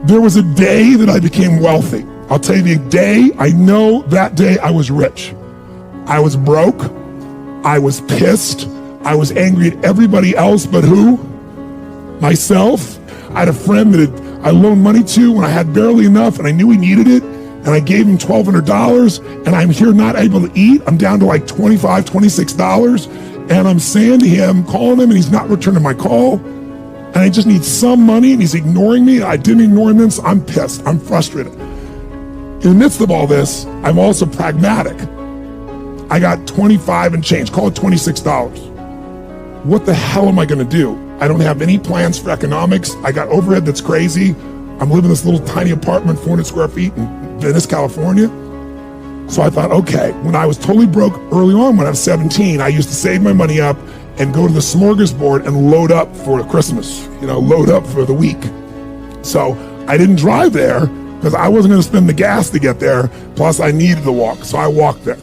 There was a day that I became wealthy. I'll tell you the day, I know that day I was rich. I was broke. I was pissed. I was angry at everybody else but who? Myself. I had a friend that I loaned money to when I had barely enough and I knew he needed it. And I gave him $1,200 and I'm here not able to eat. I'm down to like $25, $26. And I'm saying to him, calling him, and he's not returning my call. And I just need some money and he's ignoring me. I didn't ignore him, so I'm pissed. I'm frustrated. In the midst of all this, I'm also pragmatic. I got 25 and change, call it $26. What the hell am I gonna do? I don't have any plans for economics. I got overhead that's crazy. I'm living in this little tiny apartment, 400 square feet in Venice, California. So I thought, okay, when I was totally broke early on when I was 17, I used to save my money up and go to the smorgasbord and load up for Christmas, load up for the week. So I didn't drive there because I wasn't gonna spend the gas to get there, plus I needed to walk, so I walked there.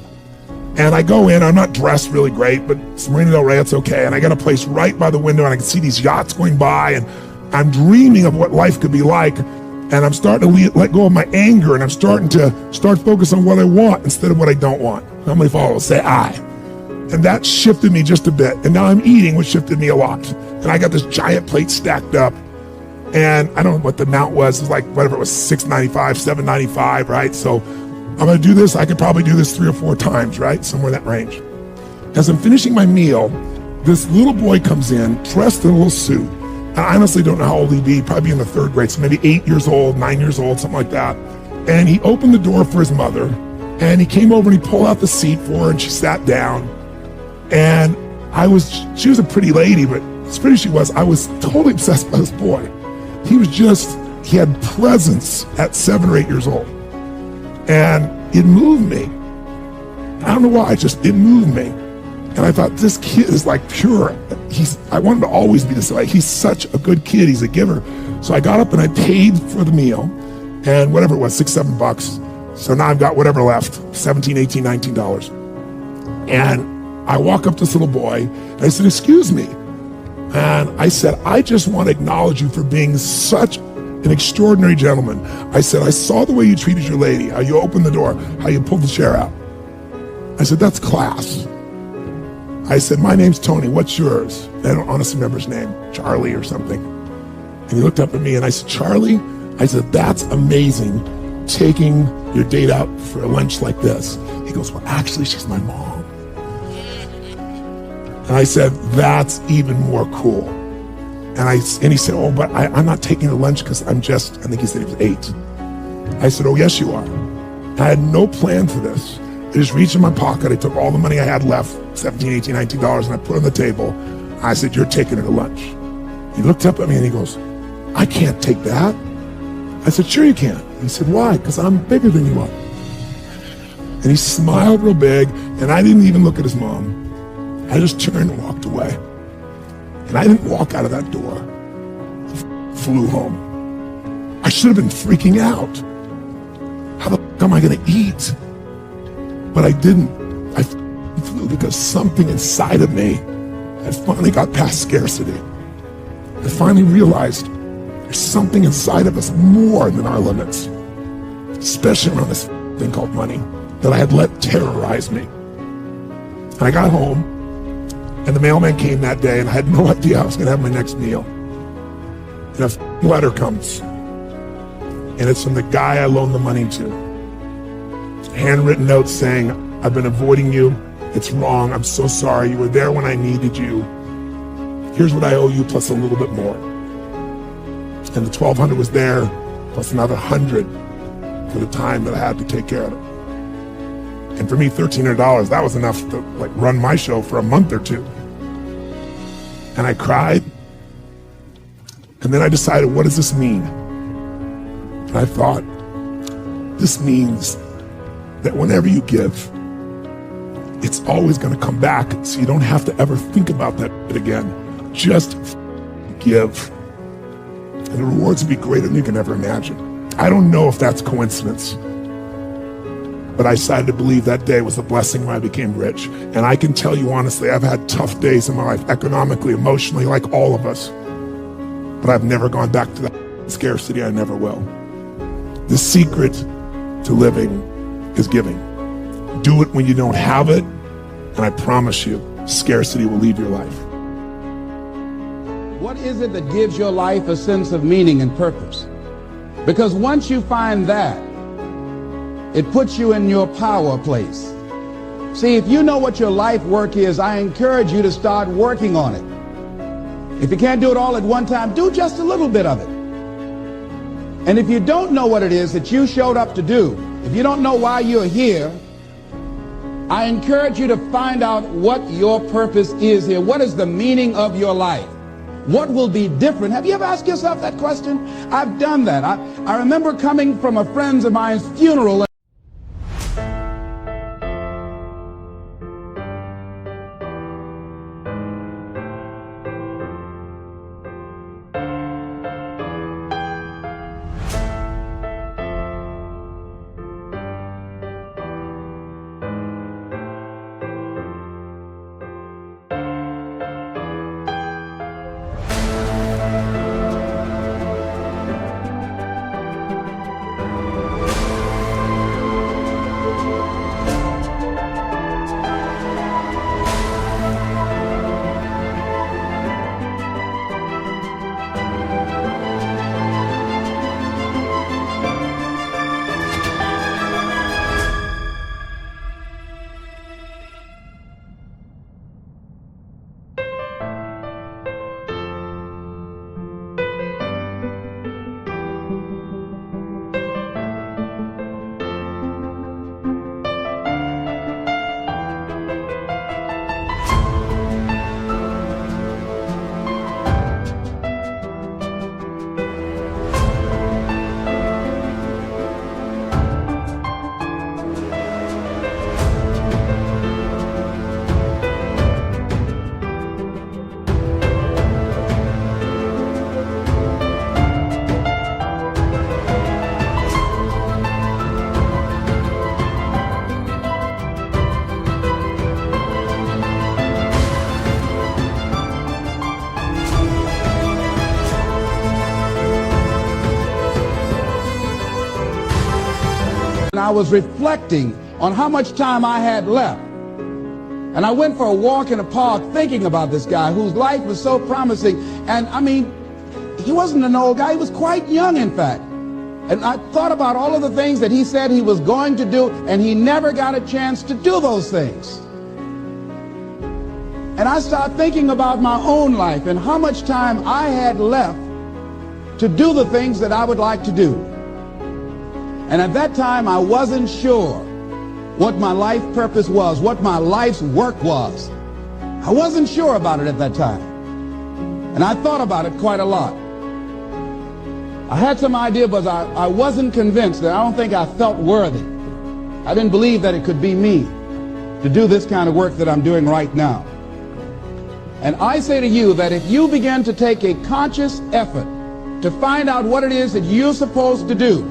And I go in, I'm not dressed really great, but it's Marina Del Rey, it's okay. And I got a place right by the window and I can see these yachts going by and I'm dreaming of what life could be like. And I'm starting to let go of my anger and I'm starting to focus on what I want instead of what I don't want. How many followers say I? And that shifted me just a bit. And now I'm eating, which shifted me a lot. And I got this giant plate stacked up. And I don't know what the amount was. It was like, whatever it was, $6.95, $7.95, right? So I'm gonna do this, I could probably do this 3 or 4 times, right? Somewhere in that range. As I'm finishing my meal, this little boy comes in, dressed in a little suit. I honestly don't know how old he'd be, probably in the 3rd grade, so maybe 8 years old, 9 years old, something like that. And he opened the door for his mother, and he came over and he pulled out the seat for her, and she sat down. And she was a pretty lady, but as pretty as she was, I was totally obsessed by this boy. He had presence at 7 or 8 years old. And it moved me. I don't know why, it moved me. And I thought, this kid is like pure. I want him to always be this way. He's such a good kid, he's a giver. So I got up and I paid for the meal, and whatever it was, $6, $7. So now I've got whatever left, $17, $18, $19. And I walk up to this little boy, and I said, excuse me. And I said, I just want to acknowledge you for being such an extraordinary gentleman. I said, I saw the way you treated your lady, how you opened the door, how you pulled the chair out. I said, that's class. I said, my name's Tony, what's yours? I don't honestly remember his name, Charlie or something. And he looked up at me and I said, Charlie? I said, that's amazing, taking your date out for a lunch like this. He goes, well, actually, she's my mom. And I said, that's even more cool. And he said, oh, but I'm not taking her lunch because I think he said he was 8. I said, oh, yes, you are. I had no plan for this. I just reached in my pocket, I took all the money I had left, $17, $18, $19, and I put it on the table. I said, you're taking her to lunch. He looked up at me and he goes, I can't take that. I said, sure you can. He said, why? Because I'm bigger than you are. And he smiled real big, and I didn't even look at his mom. I just turned and walked away. And I didn't walk out of that door. I flew home. I should have been freaking out. How the fuck am I gonna eat? But I didn't. I flew because something inside of me had finally got past scarcity. I finally realized there's something inside of us more than our limits, especially around this thing called money that I had let terrorize me. And I got home, and the mailman came that day, and I had no idea I was gonna have my next meal. And a letter comes, and it's from the guy I loaned the money to. Handwritten note saying, I've been avoiding you. It's wrong. I'm so sorry. You were there when I needed you. Here's what I owe you plus a little bit more. And the $1,200 was there plus another $100 for the time that I had to take care of it. And for me, $1,300, that was enough to run my show for a month or 2. And I cried. And then I decided, what does this mean? And I thought, this means that whenever you give, it's always going to come back, so you don't have to ever think about that again. Just give. And the rewards will be greater than you can ever imagine. I don't know if that's coincidence, but I decided to believe that day was a blessing when I became rich. And I can tell you honestly, I've had tough days in my life, economically, emotionally, like all of us. But I've never gone back to that. Scarcity, I never will. The secret to living is giving. Do it when you don't have it, and I promise you, scarcity will leave your life. What is it that gives your life a sense of meaning and purpose? Because once you find that, it puts you in your power place. See, if you know what your life work is, I encourage you to start working on it. If you can't do it all at one time, do just a little bit of it. And if you don't know what it is that you showed up to do, if you don't know why you're here, I encourage you to find out what your purpose is here. What is the meaning of your life? What will be different? Have you ever asked yourself that question? I've done that. I remember coming from a friend of mine's funeral. And I was reflecting on how much time I had left. And I went for a walk in a park thinking about this guy whose life was so promising. And I mean, he wasn't an old guy, he was quite young, in fact. And I thought about all of the things that he said he was going to do, and he never got a chance to do those things. And I started thinking about my own life and how much time I had left to do the things that I would like to do. And at that time, I wasn't sure what my life purpose was, what my life's work was. I wasn't sure about it at that time. And I thought about it quite a lot. I had some idea, but I wasn't convinced. That I don't think I felt worthy. I didn't believe that it could be me to do this kind of work that I'm doing right now. And I say to you that if you begin to take a conscious effort to find out what it is that you're supposed to do,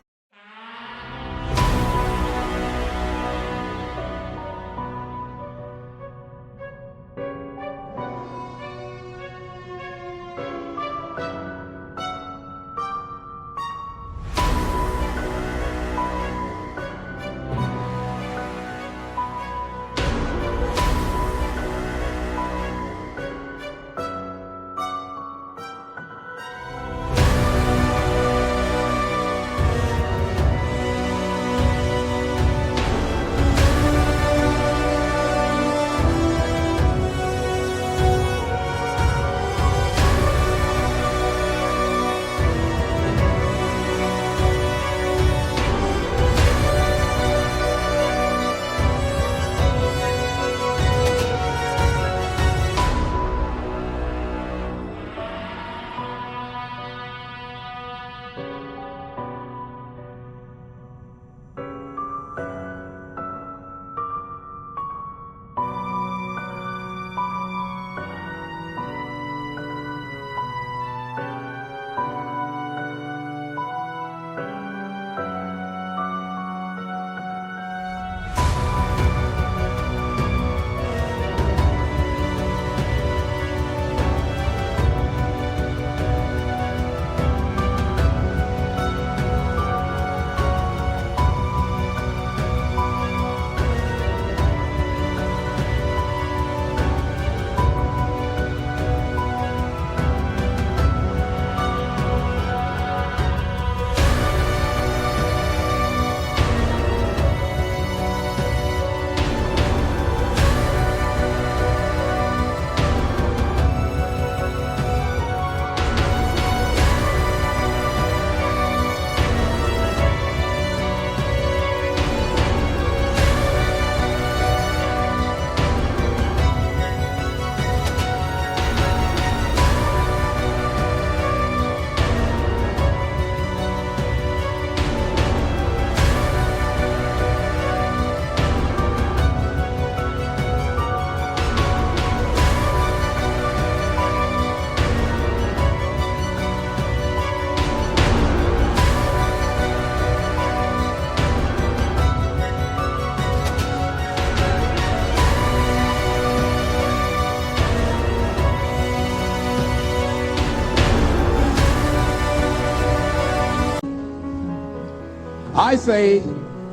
I say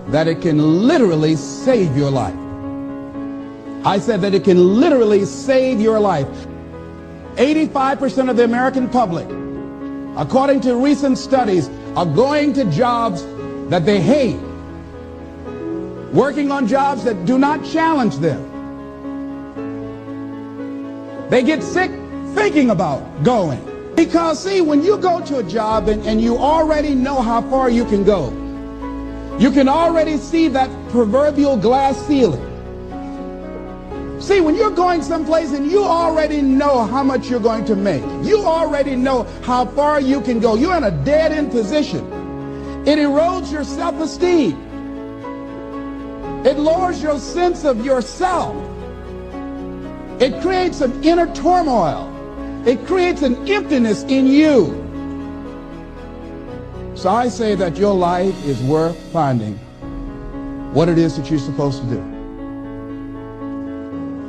that it can literally save your life. I said that it can literally save your life. 85% of the American public, according to recent studies, are going to jobs that they hate, working on jobs that do not challenge them. They get sick thinking about going. Because, see, when you go to a job and you already know how far you can go, you can already see that proverbial glass ceiling. See, when you're going someplace and you already know how much you're going to make, you already know how far you can go, you're in a dead-end position. It erodes your self-esteem. It lowers your sense of yourself. It creates an inner turmoil. It creates an emptiness in you. So I say that your life is worth finding what it is that you're supposed to do.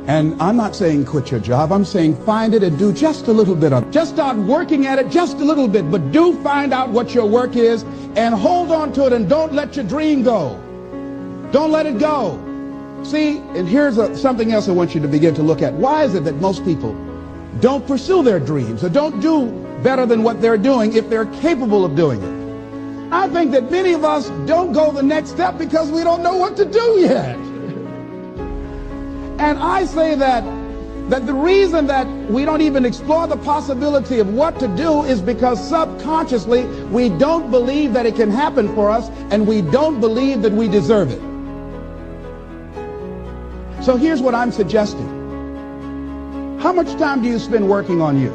And I'm not saying quit your job. I'm saying find it and do just a little bit of it. Just start working at it just a little bit, but do find out what your work is and hold on to it and don't let your dream go. Don't let it go. See, and here's something else I want you to begin to look at. Why is it that most people don't pursue their dreams or don't do better than what they're doing if they're capable of doing it? I think that many of us don't go the next step because we don't know what to do yet. And I say that the reason that we don't even explore the possibility of what to do is because subconsciously we don't believe that it can happen for us, and we don't believe that we deserve it. So here's what I'm suggesting. How much time do you spend working on you?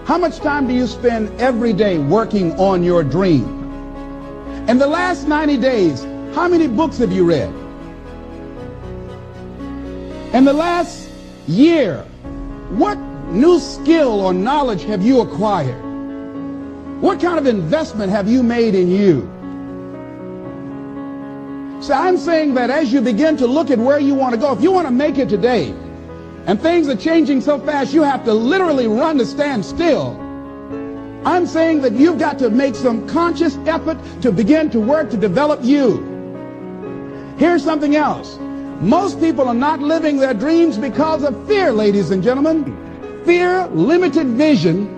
How much time do you spend every day working on your dream? In the last 90 days, how many books have you read? In the last year, what new skill or knowledge have you acquired? What kind of investment have you made in you? So I'm saying that as you begin to look at where you want to go, if you want to make it today, and things are changing so fast you have to literally run to stand still, I'm saying that you've got to make some conscious effort to begin to work to develop you. Here's something else. Most people are not living their dreams because of fear, ladies and gentlemen. Fear, limited vision,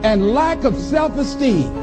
and lack of self-esteem.